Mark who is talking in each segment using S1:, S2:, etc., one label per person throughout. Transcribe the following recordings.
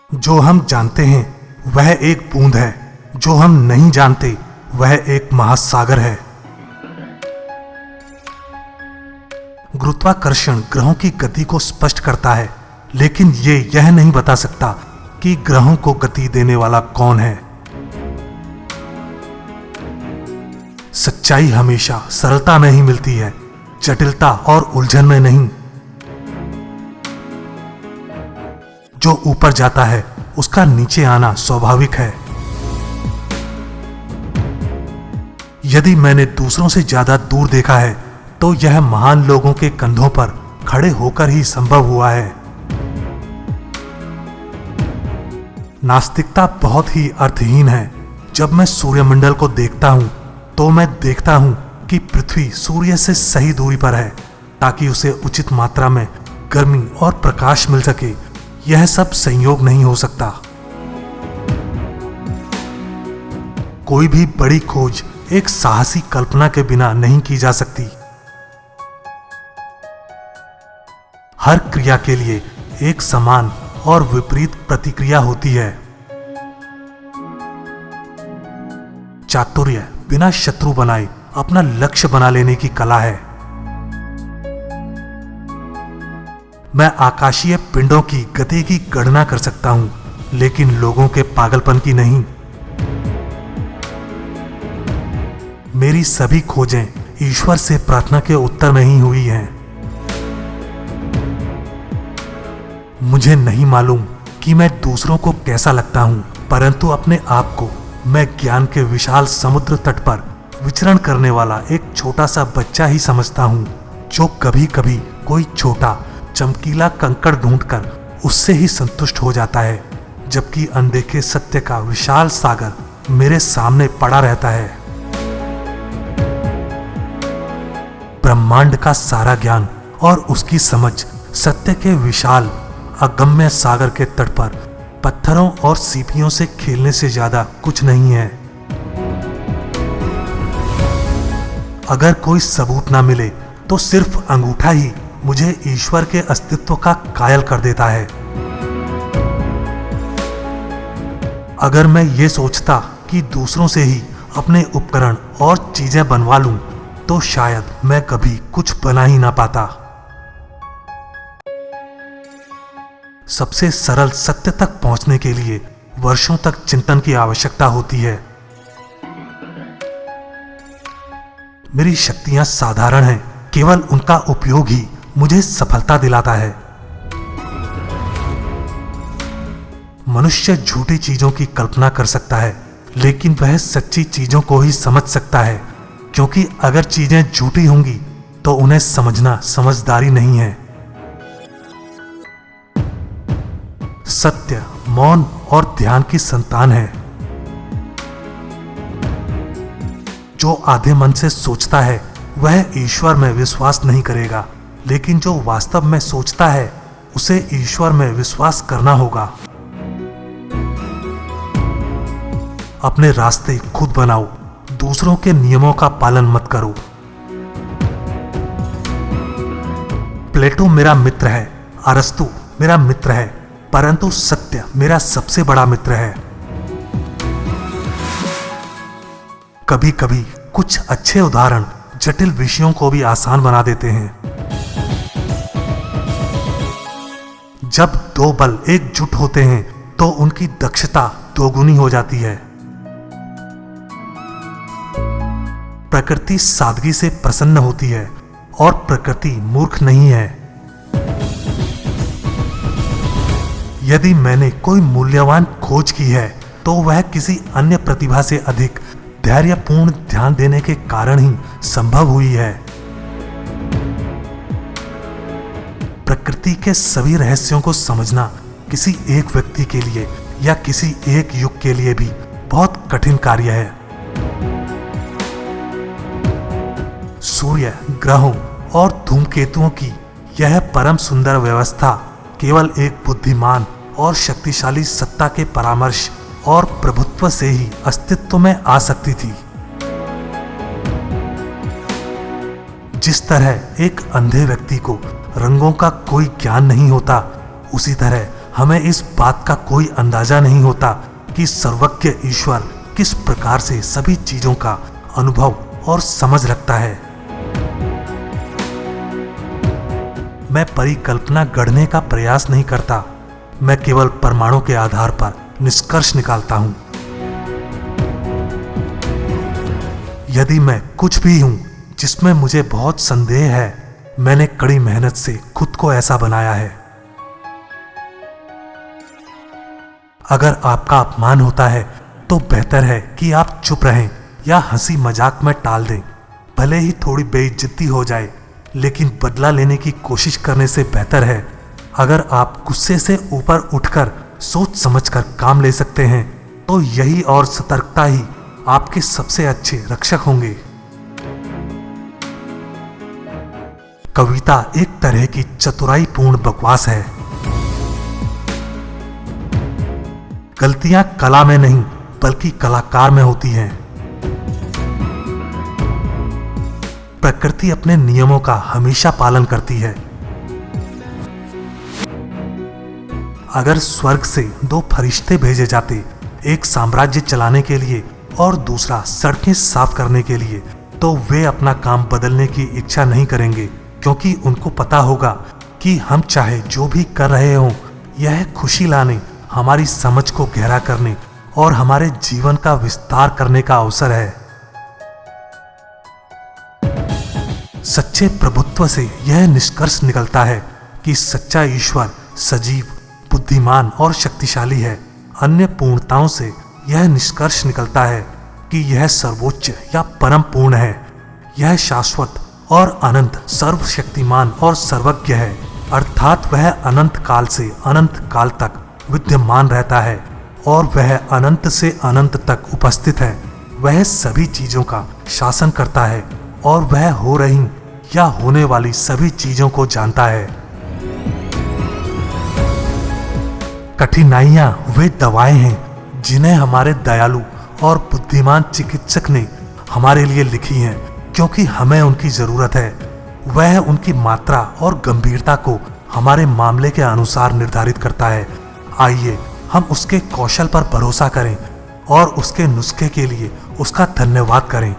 S1: जो हम जानते हैं वह एक बूंद है, जो हम नहीं जानते वह एक महासागर है। गुरुत्वाकर्षण ग्रहों की गति को स्पष्ट करता है, लेकिन यह नहीं बता सकता कि ग्रहों को गति देने वाला कौन है। सच्चाई हमेशा सरलता में ही मिलती है, जटिलता और उलझन में नहीं। जो ऊपर जाता है उसका नीचे आना स्वाभाविक है। यदि मैंने दूसरों से ज्यादा दूर देखा है तो यह महान लोगों के कंधों पर खड़े होकर ही संभव हुआ है। नास्तिकता बहुत ही अर्थहीन है। जब मैं सूर्यमंडल को देखता हूं तो मैं देखता हूं कि पृथ्वी सूर्य से सही दूरी पर है ताकि उसे उचित मात्रा में गर्मी और प्रकाश मिल सके। यह सब संयोग नहीं हो सकता। कोई भी बड़ी खोज एक साहसी कल्पना के बिना नहीं की जा सकती। हर क्रिया के लिए एक समान और विपरीत प्रतिक्रिया होती है। चातुर्य बिना शत्रु बनाए अपना लक्ष्य बना लेने की कला है। मैं आकाशीय पिंडों की गति की गणना कर सकता हूं, लेकिन लोगों के पागलपन की नहीं। मेरी सभी खोजें ईश्वर से प्रार्थना के उत्तर में ही हुई हैं। मुझे नहीं मालूम कि मैं दूसरों को कैसा लगता हूं, परंतु अपने आप को मैं ज्ञान के विशाल समुद्र तट पर विचरण करने वाला एक छोटा सा बच्चा ही समझता हूं, जो कभी कभी कोई छोटा चमकीला कंकड़ ढूंढकर उससे ही संतुष्ट हो जाता है, जबकि अनदेखे सत्य का विशाल सागर मेरे सामने पड़ा रहता है। ब्रह्मांड का सारा ज्ञान और उसकी समझ सत्य के विशाल अगम्य सागर के तट पर पत्थरों और सीपियों से खेलने से ज्यादा कुछ नहीं है। अगर कोई सबूत ना मिले तो सिर्फ अंगूठा ही मुझे ईश्वर के अस्तित्व का कायल कर देता है। अगर मैं ये सोचता कि दूसरों से ही अपने उपकरण और चीजें बनवा लूं, तो शायद मैं कभी कुछ बना ही ना पाता। सबसे सरल सत्य तक पहुंचने के लिए वर्षों तक चिंतन की आवश्यकता होती है। मेरी शक्तियां साधारण हैं, केवल उनका उपयोग ही मुझे सफलता दिलाता है। मनुष्य झूठी चीजों की कल्पना कर सकता है, लेकिन वह सच्ची चीजों को ही समझ सकता है, क्योंकि अगर चीजें झूठी होंगी तो उन्हें समझना समझदारी नहीं है। सत्य मौन और ध्यान की संतान है। जो आधे मन से सोचता है वह ईश्वर में विश्वास नहीं करेगा, लेकिन जो वास्तव में सोचता है उसे ईश्वर में विश्वास करना होगा। अपने रास्ते खुद बनाओ, दूसरों के नियमों का पालन मत करो। प्लेटो मेरा मित्र है, अरस्तु मेरा मित्र है, परंतु सत्य मेरा सबसे बड़ा मित्र है। कभी कभी कुछ अच्छे उदाहरण जटिल विषयों को भी आसान बना देते हैं। जब दो बल एकजुट होते हैं तो उनकी दक्षता दोगुनी हो जाती है। प्रकृति सादगी से प्रसन्न होती है और प्रकृति मूर्ख नहीं है। यदि मैंने कोई मूल्यवान खोज की है तो वह किसी अन्य प्रतिभा से अधिक धैर्यपूर्ण ध्यान देने के कारण ही संभव हुई है। प्रकृति के सभी रहस्यों को समझना किसी एक व्यक्ति के लिए या किसी एक युग के लिए भी बहुत कठिन कार्य है। सूर्य, ग्रहों और धूमकेतुओं की यह परम सुंदर व्यवस्था केवल एक बुद्धिमान और शक्तिशाली सत्ता के परामर्श और प्रभुत्व से ही अस्तित्व में आ सकती थी। जिस तरह एक अंधे व्यक्ति को रंगों का कोई ज्ञान नहीं होता, उसी तरह हमें इस बात का कोई अंदाजा नहीं होता कि सर्वज्ञ ईश्वर किस प्रकार से सभी चीजों का अनुभव और समझ रखता है। मैं परिकल्पना गढ़ने का प्रयास नहीं करता, मैं केवल प्रमाणों के आधार पर निष्कर्ष निकालता हूं। यदि मैं कुछ भी हूं जिसमें मुझे बहुत संदेह है, मैंने कड़ी मेहनत से खुद को ऐसा बनाया है। अगर आपका अपमान होता है तो बेहतर है कि आप चुप रहें या हंसी मजाक में टाल दें। भले ही थोड़ी बेइज्जती हो जाए, लेकिन बदला लेने की कोशिश करने से बेहतर है। अगर आप गुस्से से ऊपर उठकर सोच समझकर काम ले सकते हैं तो यही और सतर्कता ही आपके सबसे अच्छे रक्षक होंगे। कविता एक तरह की चतुराईपूर्ण बकवास है। गलतियां कला में नहीं बल्कि कलाकार में होती हैं। प्रकृति अपने नियमों का हमेशा पालन करती है। अगर स्वर्ग से दो फरिश्ते भेजे जाते, एक साम्राज्य चलाने के लिए और दूसरा सड़कें साफ करने के लिए, तो वे अपना काम बदलने की इच्छा नहीं करेंगे, क्योंकि उनको पता होगा कि हम चाहे जो भी कर रहे हों, यह खुशी लाने, हमारी समझ को गहरा करने और हमारे जीवन का विस्तार करने का अवसर है। सच्चे प्रभुत्व से यह निष्कर्ष निकलता है कि सच्चा ईश्वर सजीव, बुद्धिमान और शक्तिशाली है। अन्य पूर्णताओं से यह निष्कर्ष निकलता है कि यह सर्वोच्च या परम पूर्ण है। यह शाश्वत और अनंत, सर्वशक्तिमान और सर्वज्ञ है, अर्थात वह अनंत काल से अनंत काल तक विद्यमान रहता है और वह अनंत से अनंत तक उपस्थित है। वह सभी चीजों का शासन करता है और वह हो रही या होने वाली सभी चीजों को जानता है। कठिनाइयां वे दवाएं हैं जिन्हें हमारे दयालु और बुद्धिमान चिकित्सक ने हमारे लिए लिखी हैं, क्योंकि हमें उनकी जरूरत है। वह उनकी मात्रा और गंभीरता को हमारे मामले के अनुसार निर्धारित करता है। आइए हम उसके कौशल पर भरोसा करें और उसके नुस्खे के लिए उसका धन्यवाद करें।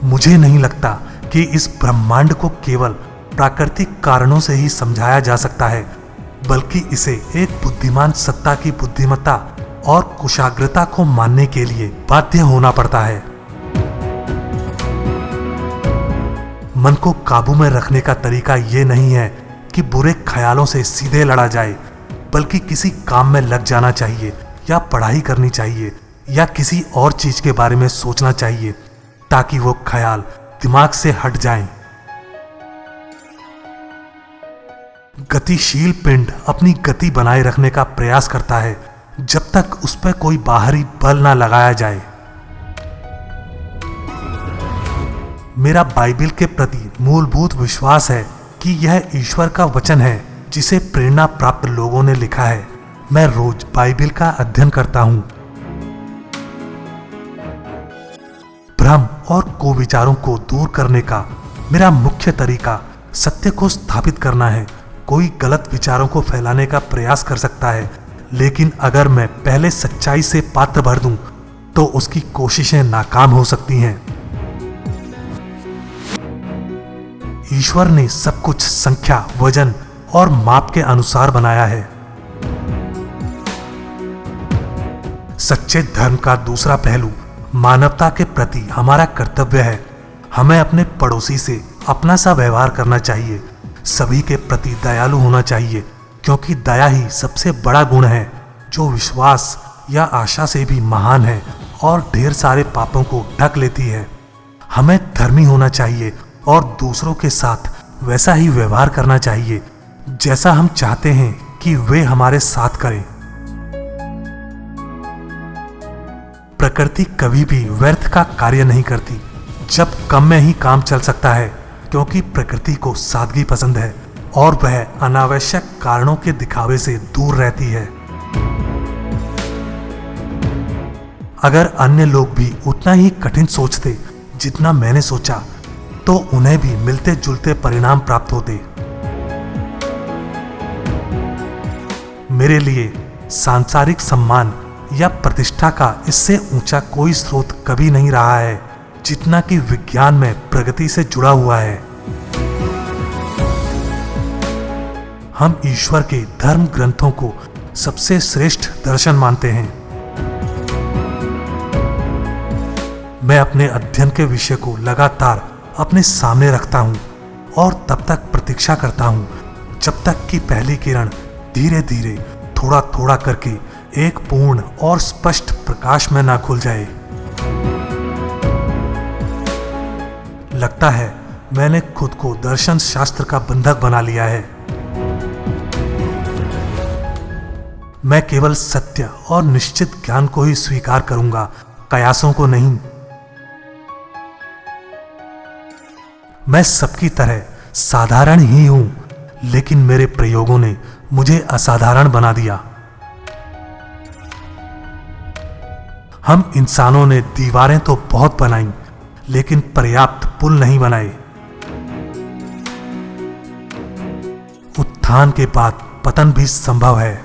S1: मुझे नहीं लगता कि इस ब्रह्मांड को केवल प्राकृतिक कारणों से ही समझाया जा सकता है, बल्कि इसे एक बुद्धिमान सत्ता की बुद्धिमत्ता और कुशाग्रता को मानने के लिए बाध्य होना पड़ता है। मन को काबू में रखने का तरीका ये नहीं है कि बुरे ख्यालों से सीधे लड़ा जाए, बल्कि किसी काम में लग जाना चाहिए या पढ़ाई करनी चाहिए या किसी और चीज के बारे में सोचना चाहिए ताकि वो ख्याल दिमाग से हट जाएं। गतिशील पिंड अपनी गति बनाए रखने का प्रयास करता है जब तक उस पर कोई बाहरी बल ना लगाया जाए। मेरा बाइबिल के प्रति मूलभूत विश्वास है कि यह ईश्वर का वचन है जिसे प्रेरणा प्राप्त लोगों ने लिखा है। मैं रोज बाइबिल का अध्ययन करता हूं। भ्रम और कुविचारों को दूर करने का मेरा मुख्य तरीका सत्य को स्थापित करना है। कोई गलत विचारों को फैलाने का प्रयास कर सकता है, लेकिन अगर मैं पहले सच्चाई से पात्र भर दूं तो उसकी कोशिशें नाकाम हो सकती हैं। ईश्वर ने सब कुछ संख्या, वजन और माप के अनुसार बनाया है। सच्चे धर्म का दूसरा पहलू मानवता के प्रति हमारा कर्तव्य है। हमें अपने पड़ोसी से अपना सा व्यवहार करना चाहिए, सभी के प्रति दयालु होना चाहिए, क्योंकि दया ही सबसे बड़ा गुण है जो विश्वास या आशा से भी महान है और ढेर सारे पापों को ढक लेती है। हमें धर्मी होना चाहिए और दूसरों के साथ वैसा ही व्यवहार करना चाहिए जैसा हम चाहते हैं कि वे हमारे साथ करें। प्रकृति कभी भी व्यर्थ का कार्य नहीं करती। जब कम में ही काम चल सकता है, क्योंकि प्रकृति को सादगी पसंद है और वह अनावश्यक कारणों के दिखावे से दूर रहती है। अगर अन्य लोग भी उतना ही कठिन सोचते जितना मैंने सोचा, तो उन्हें भी मिलते जुलते परिणाम प्राप्त होते। मेरे लिए सांसारिक सम्मान या प्रतिष्ठा का इससे ऊंचा कोई स्रोत कभी नहीं रहा है जितना कि विज्ञान में प्रगति से जुड़ा हुआ है। हम ईश्वर के धर्म ग्रंथों को सबसे श्रेष्ठ दर्शन मानते हैं। मैं अपने अध्ययन के विषय को लगातार अपने सामने रखता हूं और तब तक प्रतीक्षा करता हूं जब तक कि पहली किरण धीरे धीरे थोड़ा थोड़ा करके एक पूर्ण और स्पष्ट प्रकाश में ना खुल जाए। लगता है मैंने खुद को दर्शन शास्त्र का बंधक बना लिया है। मैं केवल सत्य और निश्चित ज्ञान को ही स्वीकार करूंगा, कयासों को नहीं। मैं सबकी तरह साधारण ही हूं, लेकिन मेरे प्रयोगों ने मुझे असाधारण बना दिया। हम इंसानों ने दीवारें तो बहुत बनाई, लेकिन पर्याप्त पुल नहीं बनाए। उत्थान के बाद पतन भी संभव है।